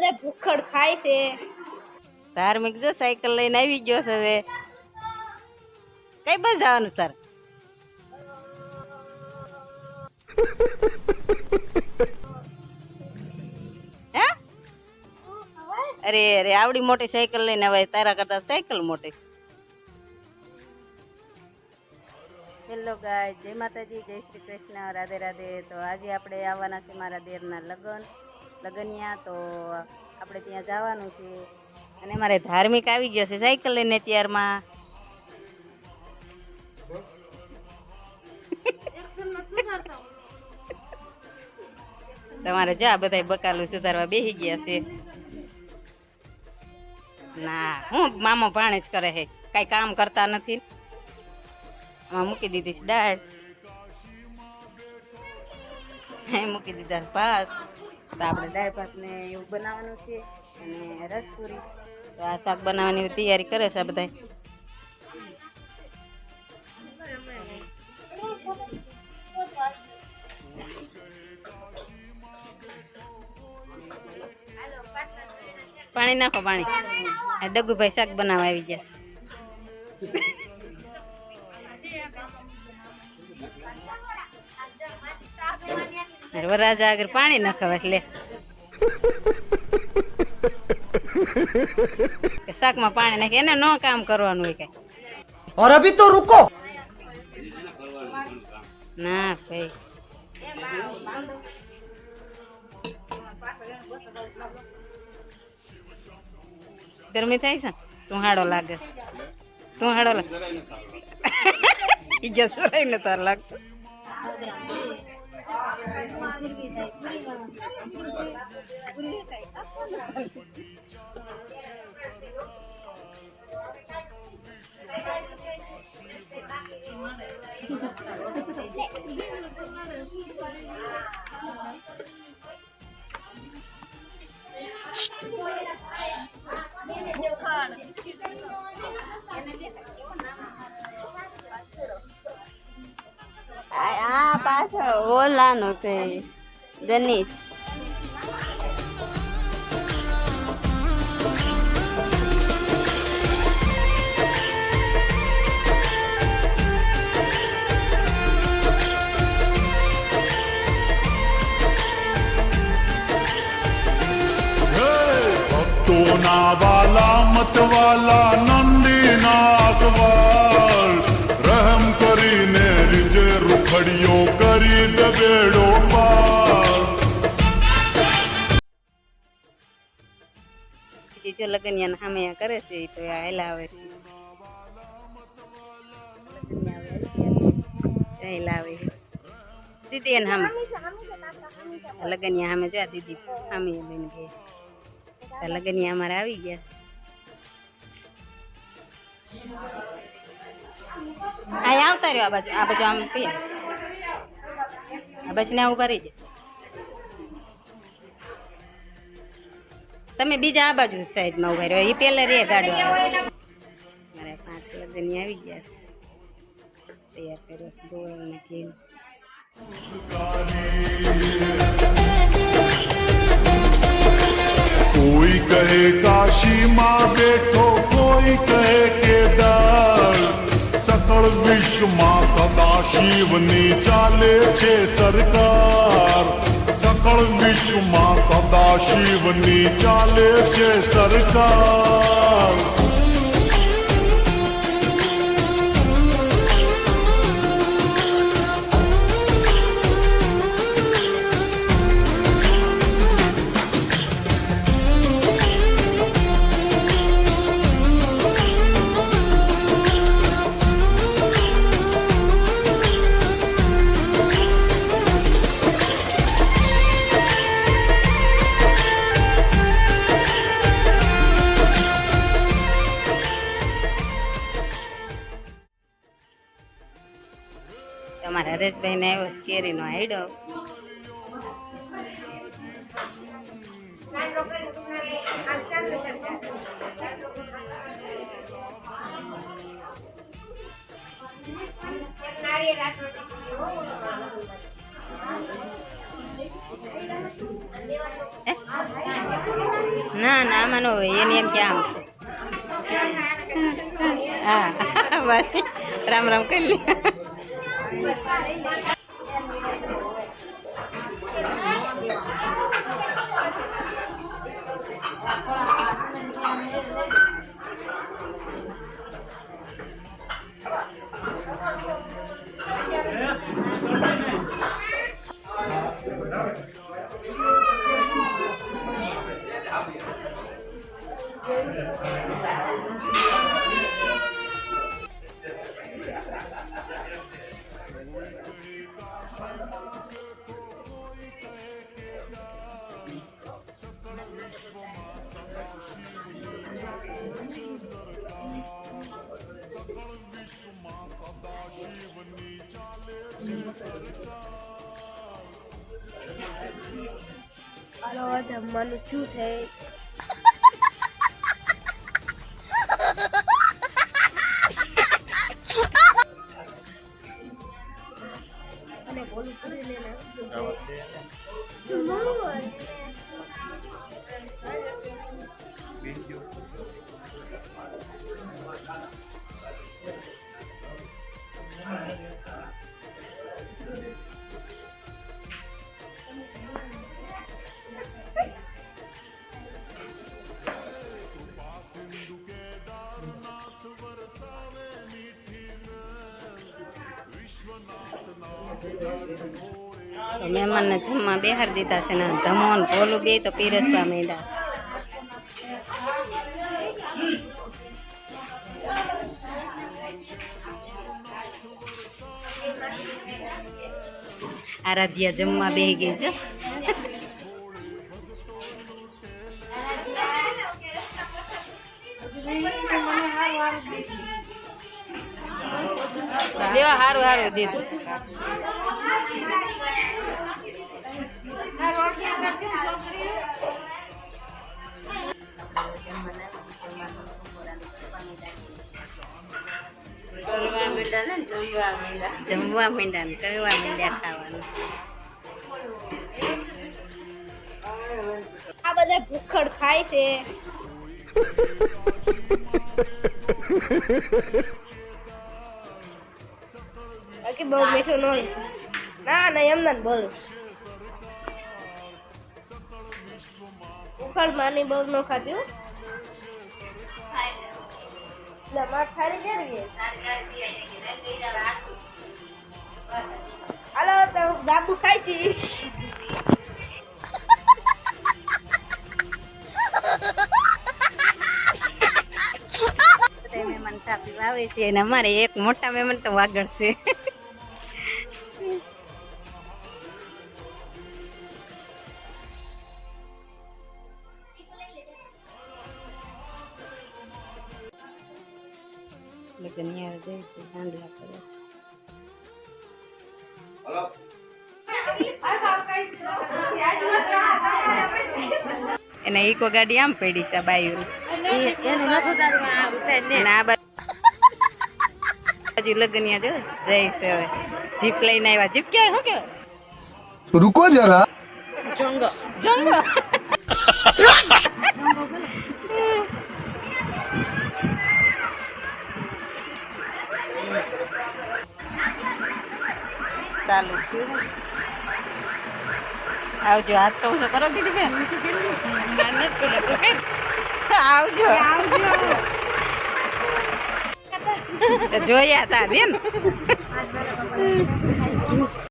બધા ભૂખડ ખાય છે. ધાર્મિક જો સાયકલ લઈને આવી ગયો છે. હવે કઈ બસ જવાનું સર? હે અરે અરે આવડી મોટી સાયકલ લઈને હવે તારા કરતા સાયકલ મોટી. હેલો ગાય, જય માતાજી, જય શ્રી કૃષ્ણ, રાધે રાધે. તો આજે આપણે આવવાના છે મારા દેરના લગનિયા. તો આપણે ત્યાં જવાનું છે અને મારે ધાર્મિક આવી ગયો છે સાયકલ લઈને ત્યારમાં. તમારે જા બધા બકાલું સુધારવા બેસી ગયા છે. ના હું મામો ભાણે જ કરે છે, કઈ કામ કરતા નથી. આમાં મૂકી દીધી છે દાળ, મૂકી દીધા ભાત. તો આપણે દાળ ભાત ને એવું બનાવવાનું છે અને રસપુરી. તો આ શાક બનાવવાની તૈયારી કરે છે બધા. પાણી નાખો, પાણી. આ ડગુભાઈ શાક બનાવવા આવી ગયા. વરાજા આગળ પાણી નાખવા એટલે શાકમાં પાણી નાખે એને નો કામ કરવાનું હોય કઈ. और अभी तो रुको. ના ભાઈ, ગરમી થાય છે. તું હાડો લાગે, તું હાડો લાગે. ઈજ્જત ને તાર લાગતો. આ પાછળ ઓલાનો છે ગણેશ. भक्तों वाला मत वाला नंदी नासवाल रहम કરીને રીજે રૂખડીઓ કરી દે બેડો પાર. જો લગનિયા સામે કરે છે તો હેલા આવે છે. હેલા આવે દીદી એને સામે લગનિયા સામે જો દીદી સામે લઈને ગઈ. લગનિયા અમારે આવી ગયા છે. આ આવતા રહ્યો આ બાજુ આમ પીએ. આ બસ ને ઉભા રહી જાય. તમે બીજા આ બાજુ સાઈડમાં ઉભા રહ્યો. એ પેલા રે ગાડો આવે. મારા 5 લગની આવી ગયા છે. તૈયાર કર્યો છે ગોળ ને ઘી. કોઈ કહે કાશી માં બેઠો, કોઈ કહે કેદાર. સકળ વિશ્વમાં સદા શિવની ચાલે છે સરકાર. સકળ વિશ્વમાં સદા શિવની ચાલે છે સરકાર. તમારા હરેશભાઈ ને આવ્યો કેરીનો હાઈડો. ના ના આમાં ન હોય એની એમ કે આમ છે હા બસ રામ રામ કરી લે જમવાનું શું છે અને બોલું કરી લેના તો મહેમાનને જમવા બેહાર દીધા છે ને ધમોન ભોલું બે તો પીરસવા માંડ્યા આરાધ્યા જમવા બેહી ગઈ છે લેવા હારું હારું દીધું જમવા માંડ્યા ને કરવા માંડ્યા ખાવાનું આ બધા ભૂખડ ખાય છે બાકી બહુ મીઠું ન હોય ના ના એમ ના બોલ ભૂખડ માની બહુ ન ખાતી માર ખાલી ક્યારે હાલો તો બાબુ ખાય છે મહેમાન થાપી આવે છે અને અમારે એક મોટા મહેમાન તો વાગડ છે લગનિયા જાય છે સાંડલા કરે એને ઈકો ગાડી આમ પડી છે બાયું ના બાજુ લગનિયા જો જાય છે હવે જીપ લઈને આવ્યા જીપ ક્યાં શું કેવાય रुको जरा જોંગો જોંગો ચાલુ થયું આવજો હાથ તો ઓછો કરો દીદી બેન આવજો જોયા તા બેન